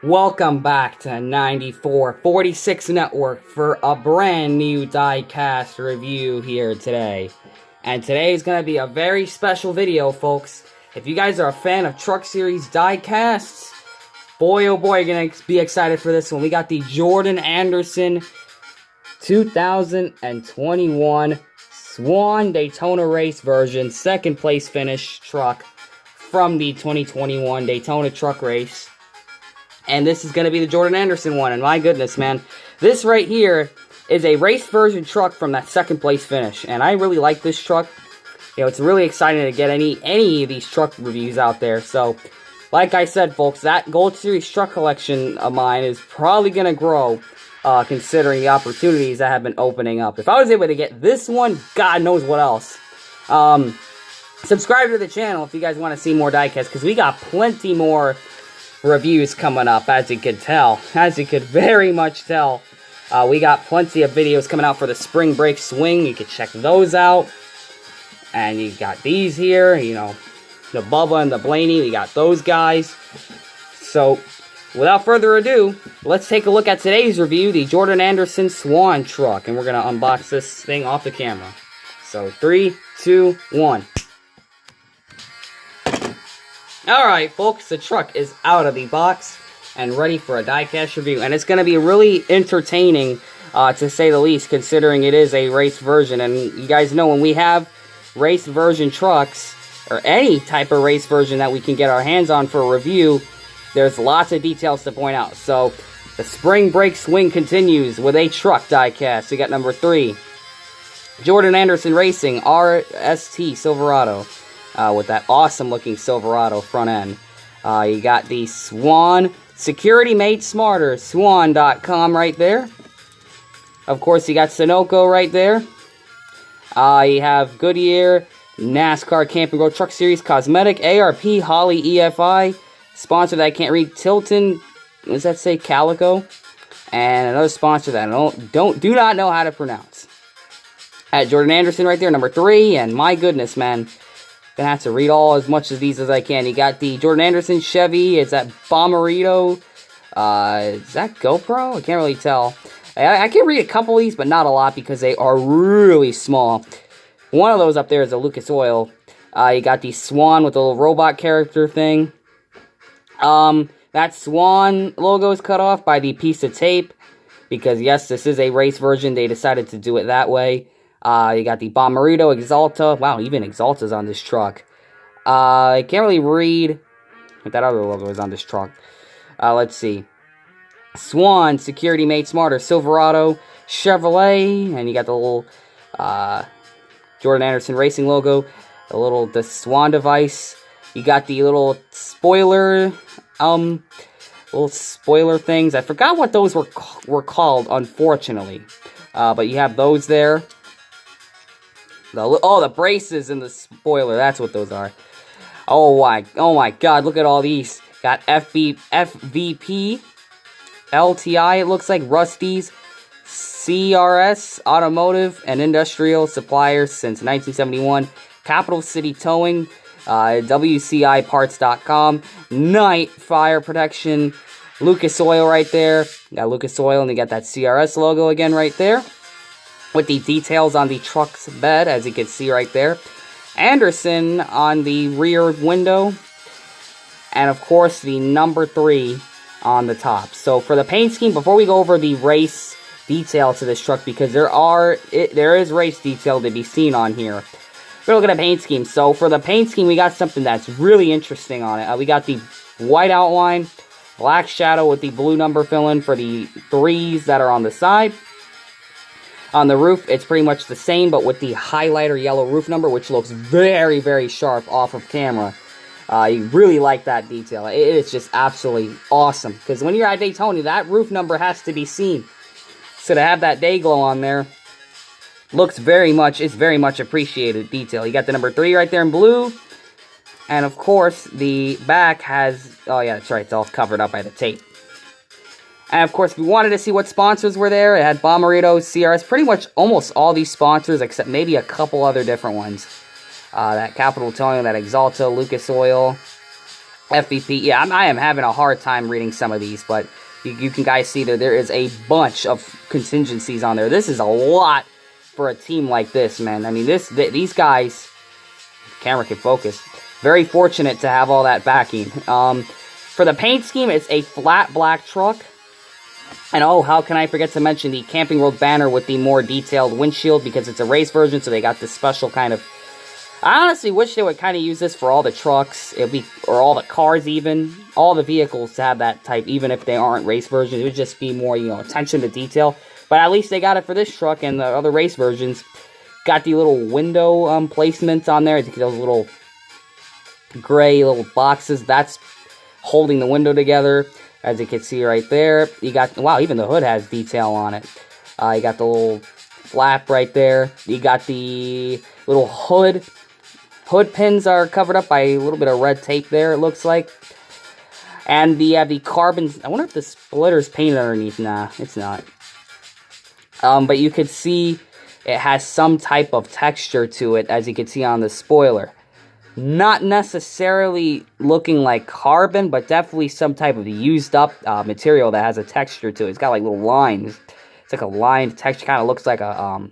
Welcome back to 9446 Network for a brand new diecast review here today. And today is going to be a very special video, folks. If you guys are a fan of Truck Series diecasts, boy oh boy, you're going to be excited for this one. We got the Jordan Anderson 2021 Swan Daytona race version, second place finish truck from the 2021 Daytona truck race. And this is going to be the Jordan Anderson one. And my goodness, man. This right here is a race version truck from that second place finish. And I really like this truck. You know, it's really exciting to get any of these truck reviews out there. So, like I said, folks, that Gold Series truck collection of mine is probably going to grow, considering the opportunities that have been opening up. If I was able to get this one, God knows what else. Subscribe to the channel if you guys want to see more diecasts, because we got plenty more reviews coming up, as you could tell. As you could very much tell. We got plenty of videos coming out for the spring break swing. You can check those out. And you got these here, you know, the Bubba and the Blaney. We got those guys. So, without further ado, let's take a look at today's review, the Jordan Anderson Swan truck. And we're going to unbox this thing off the camera. So, 3, 2, 1. Alright, folks, the truck is out of the box and ready for a diecast review. And it's going to be really entertaining, to say the least, considering it is a race version. And you guys know when we have race version trucks, or any type of race version that we can get our hands on for a review, there's lots of details to point out. So, the spring break swing continues with a truck diecast. We got number 3, Jordan Anderson Racing RST Silverado. With that awesome looking Silverado front end. You got the Swan Security Made Smarter, swan.com right there. Of course, you got Sunoco right there. You have Goodyear, NASCAR Camping World Truck Series Cosmetic, ARP, Holly EFI, sponsor that I can't read, Tilton, what does that say, Calico? And another sponsor that I do not know how to pronounce. At Jordan Anderson right there, number 3, and my goodness, man. Gonna have to read all as much of these as I can. You got the Jordan Anderson Chevy. It's that Bomberito. Is that GoPro? I can't really tell. I can read a couple of these, but not a lot because they are really small. One of those up there is a Lucas Oil. You got the Swan with the little robot character thing. That Swan logo is cut off by the piece of tape because, yes, this is a race version. They decided to do it that way. You got the Bomberito, Exalta. Wow, even Exalta's on this truck. I can't really read what that other logo is on this truck. Let's see. Swan, Security Made Smarter, Silverado, Chevrolet, and you got the little Jordan Anderson Racing logo, the Swan device. You got the little spoiler, things. I forgot what those were called, unfortunately. But you have those there. The braces and the spoiler, that's what those are. Oh my god, look at all these. Got FVP, LTI, it looks like, Rusty's, CRS, Automotive and Industrial Suppliers since 1971, Capital City Towing, WCIparts.com, Night Fire Protection, Lucas Oil right there. You got Lucas Oil and you got that CRS logo again right there, with the details on the truck's bed, as you can see right there. Anderson on the rear window. And, of course, the number 3 on the top. So, for the paint scheme, before we go over the race detail to this truck, because there is race detail to be seen on here. We're looking at paint scheme. So, for the paint scheme, we got something that's really interesting on it. We got the white outline, black shadow with the blue number fill-in for the 3s that are on the side. On the roof, it's pretty much the same, but with the highlighter yellow roof number, which looks very, very sharp off of camera. You really like that detail. It is just absolutely awesome. Because when you're at Daytona, that roof number has to be seen. So to have that day glow on there, it's very much appreciated detail. You got the number 3 right there in blue. And of course, the back has, oh yeah, that's right, it's all covered up by the tape. And, of course, if we wanted to see what sponsors were there, it had Bomberito, CRS, pretty much almost all these sponsors, except maybe a couple other different ones. That Capital Towing, that Exalta, Lucas Oil, FVP. Yeah, I am having a hard time reading some of these, but you can guys see that there is a bunch of contingencies on there. This is a lot for a team like this, man. I mean, these guys, camera can focus, very fortunate to have all that backing. For the paint scheme, it's a flat black truck. And oh, how can I forget to mention the Camping World banner with the more detailed windshield, because it's a race version, so they got this special kind of... I honestly wish they would kind of use this for all the trucks, or all the cars even, all the vehicles to have that type, even if they aren't race versions. It would just be more, you know, attention to detail. But at least they got it for this truck, and the other race versions got the little window placements on there. Those little gray little boxes, that's holding the window together, as you can see right there. You got, wow, even the hood has detail on it. You got the little flap right there. You got the little hood. Hood pins are covered up by a little bit of red tape there, it looks like. And the carbon... I wonder if the splitter's painted underneath. Nah, it's not. But you could see it has some type of texture to it, as you can see on the spoiler. Not necessarily looking like carbon, but definitely some type of used up material that has a texture to it. It's got like little lines. It's like a lined texture, kind of looks like a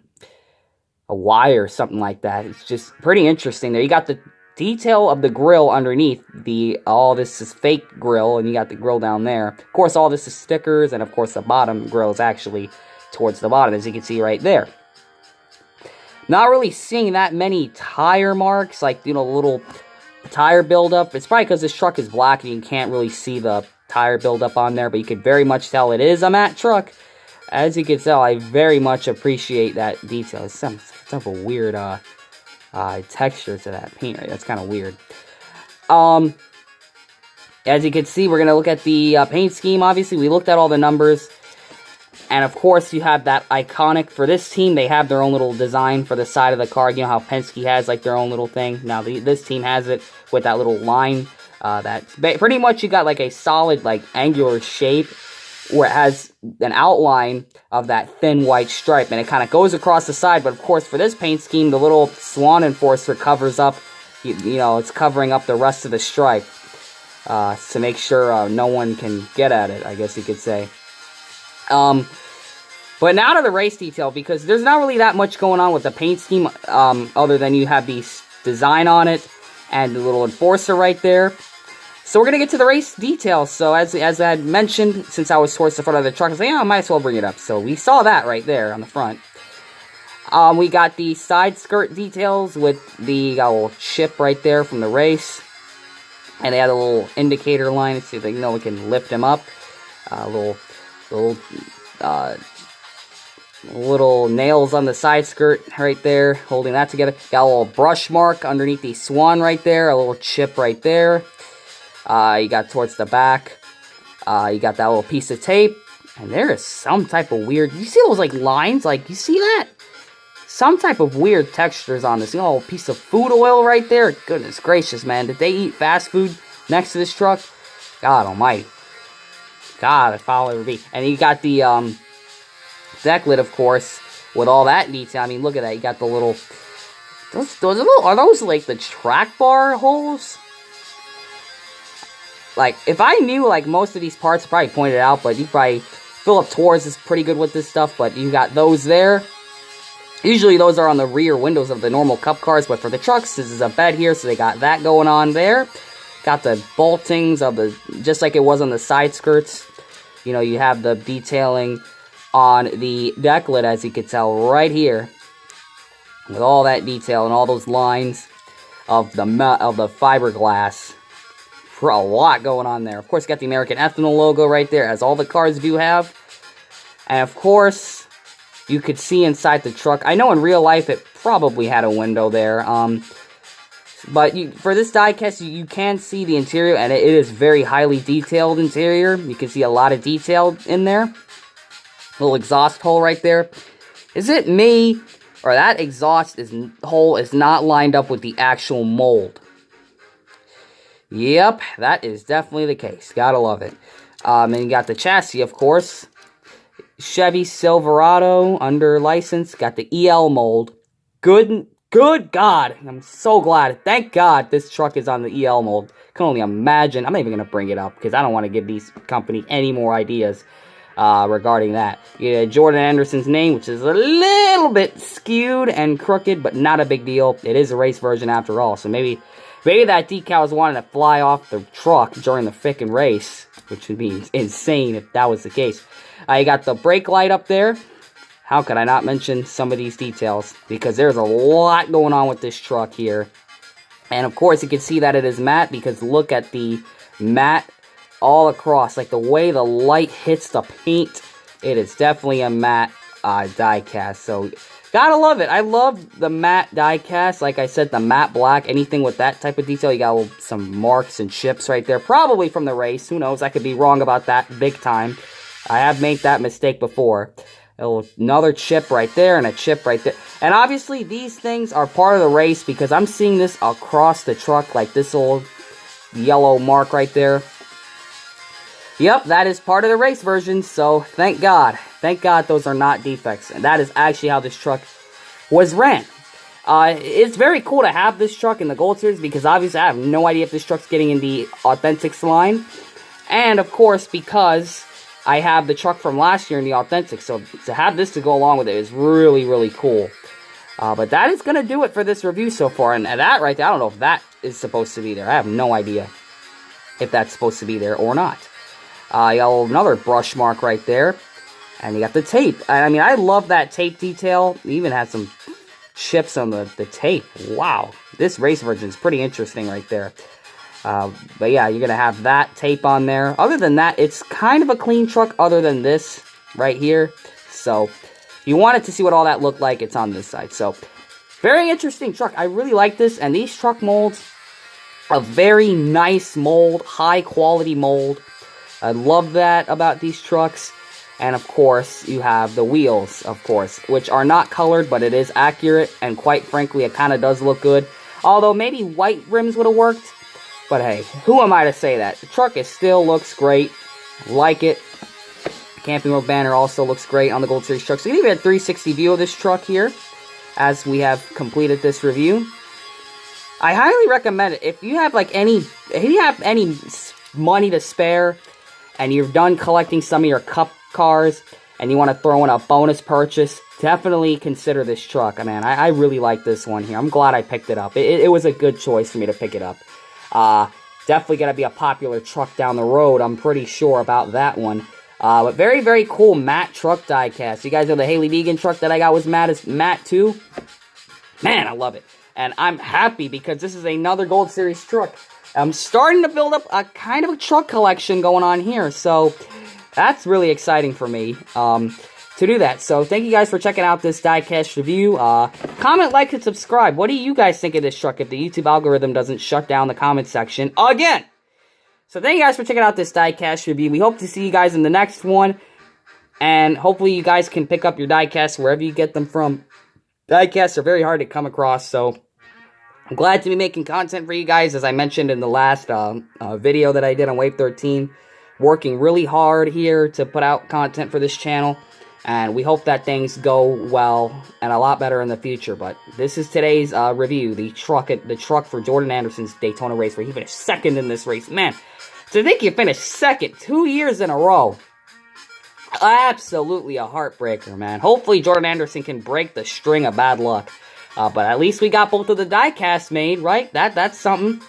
wire or something like that. It's just pretty interesting there. You got the detail of the grill underneath. All this is fake grill, and you got the grill down there. Of course, all this is stickers, and of course the bottom grill is actually towards the bottom, as you can see right there. Not really seeing that many tire marks, like, you know, little tire buildup. It's probably because this truck is black and you can't really see the tire buildup on there, but you could very much tell it is a matte truck. As you can tell, I very much appreciate that detail. It's some type of weird texture to that paint, right? That's kind of weird. As you can see, we're going to look at the paint scheme, obviously. We looked at all the numbers. And, of course, you have that iconic, for this team, they have their own little design for the side of the car. You know how Penske has, like, their own little thing? Now, this team has it with that little line. Pretty much you got, like, a solid, like, angular shape, where it has an outline of that thin white stripe, and it kind of goes across the side. But of course, for this paint scheme, the little swan enforcer covers up, you know, it's covering up the rest of the stripe to make sure no one can get at it, I guess you could say. But now to the race detail, because there's not really that much going on with the paint scheme, other than you have the design on it and the little enforcer right there. So we're going to get to the race details. So as I had mentioned, since I was towards the front of the truck, I was like, yeah, I might as well bring it up. So we saw that right there on the front. We got the side skirt details with the little chip right there from the race. And they had a little indicator line so they know we can lift them up. Little nails on the side skirt right there, holding that together. Got a little brush mark underneath the swan right there. A little chip right there. You got towards the back, you got that little piece of tape, and there is some type of weird, you see those like lines, like you see that? Some type of weird textures on this, you know, a piece of food oil right there. Goodness gracious, man, did they eat fast food next to this truck? God almighty. God, if I'll ever be. And you got the deck lid, of course, with all that detail. I mean, look at that, you got the little, are those like the track bar holes? Like, if I knew, like, most of these parts, probably pointed out, but you probably, Philip Torres is pretty good with this stuff, but you got those there. Usually those are on the rear windows of the normal Cup cars, but for the trucks, this is a bed here, so they got that going on there. Got the boltings of the, just like it was on the side skirts. You know, you have the detailing on the deck lid, as you can tell right here. With all that detail and all those lines of the fiberglass. For a lot going on there. Of course, got the American Ethanol logo right there, as all the cars do have. And of course, you could see inside the truck. I know in real life it probably had a window there. But for this diecast, you can see the interior, and it is very highly detailed interior. You can see a lot of detail in there. Little exhaust hole right there. Is it me, or that exhaust hole is not lined up with the actual mold? Yep, that is definitely the case. Gotta love it. And you got the chassis, of course. Chevy Silverado under license. Got the EL mold. Good Good God. I'm so glad. Thank God this truck is on the EL mold. Can only imagine. I'm not even going to bring it up because I don't want to give these company any more ideas regarding that. Yeah, Jordan Anderson's name, which is a little bit skewed and crooked, but not a big deal. It is a race version after all. So maybe that decal was wanting to fly off the truck during the frickin' race, which would be insane if that was the case. You got the brake light up there. How could I not mention some of these details? Because there's a lot going on with this truck here. And of course, you can see that it is matte because look at the matte all across. Like the way the light hits the paint, it is definitely a matte die cast. So, gotta love it. I love the matte die cast. Like I said, the matte black, anything with that type of detail. You got some marks and chips right there. Probably from the race. Who knows? I could be wrong about that big time. I have made that mistake before. Another chip right there and a chip right there. And obviously these things are part of the race because I'm seeing this across the truck, like this old yellow mark right there. Yep, that is part of the race version, so thank God. Thank God those are not defects. And that is actually how this truck was ran. It's very cool to have this truck in the Gold Series because obviously I have no idea if this truck's getting in the Authentics line. And of course, because I have the truck from last year in the Authentic, so to have this to go along with it is really, really cool. But that is going to do it for this review so far, and that right there, I don't know if that is supposed to be there. I have no idea if that's supposed to be there or not. You got another brush mark right there, and you got the tape. I mean, I love that tape detail. It even has some chips on the tape. Wow, this race version is pretty interesting right there. But yeah, you're going to have that tape on there. Other than that, it's kind of a clean truck other than this right here. So, if you wanted to see what all that looked like, it's on this side. So, very interesting truck. I really like this. And these truck molds, a very nice mold, high quality mold. I love that about these trucks. And of course, you have the wheels, of course, which are not colored, but it is accurate. And quite frankly, it kind of does look good. Although maybe white rims would have worked. But hey, who am I to say that? The truck still looks great. Like it. Camping World banner also looks great on the Gold Series truck. So you can even get a 360 view of this truck here as we have completed this review. I highly recommend it. If you have any money to spare and you're done collecting some of your cup cars and you want to throw in a bonus purchase, definitely consider this truck. I really like this one here. I'm glad I picked it up. It was a good choice for me to pick it up. Definitely going to be a popular truck down the road. I'm pretty sure about that one. But very, very cool matte truck die cast. You guys know the Haley Vegan truck that I got was matte too? Man, I love it. And I'm happy because this is another Gold Series truck. I'm starting to build up a kind of a truck collection going on here. So, that's really exciting for me. To do that. So, thank you guys for checking out this diecast review. Comment, like, and subscribe. What do you guys think of this truck if the YouTube algorithm doesn't shut down the comment section again? So, thank you guys for checking out this diecast review. We hope to see you guys in the next one. And hopefully you guys can pick up your diecasts wherever you get them from. Diecasts are very hard to come across, so I'm glad to be making content for you guys, as I mentioned in the last video that I did on Wave 13. Working really hard here to put out content for this channel. And we hope that things go well and a lot better in the future. But this is today's review. The truck for Jordan Anderson's Daytona race where he finished second in this race. Man, to think you finished second 2 years in a row. Absolutely a heartbreaker, man. Hopefully Jordan Anderson can break the string of bad luck. But at least we got both of the diecasts made, right? That's something.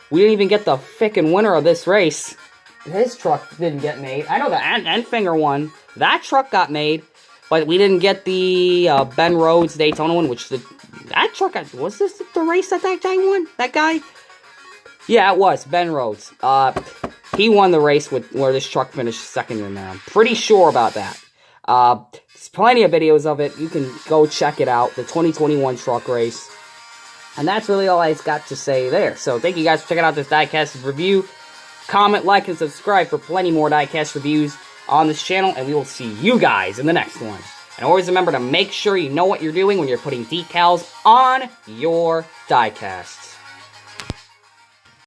We didn't even get the frickin' winner of this race. His truck didn't get made. I know the Enfinger one. That truck got made. But we didn't get the Ben Rhodes Daytona one, which that truck, was this the race that guy won? That guy? Yeah, it was. Ben Rhodes. He won the race where this truck finished second in there. I'm pretty sure about that. There's plenty of videos of it. You can go check it out. The 2021 truck race. And that's really all I got to say there. So thank you guys for checking out this diecast review. Comment, like, and subscribe for plenty more diecast reviews on this channel, and we will see you guys in the next one. And always remember to make sure you know what you're doing when you're putting decals on your diecasts.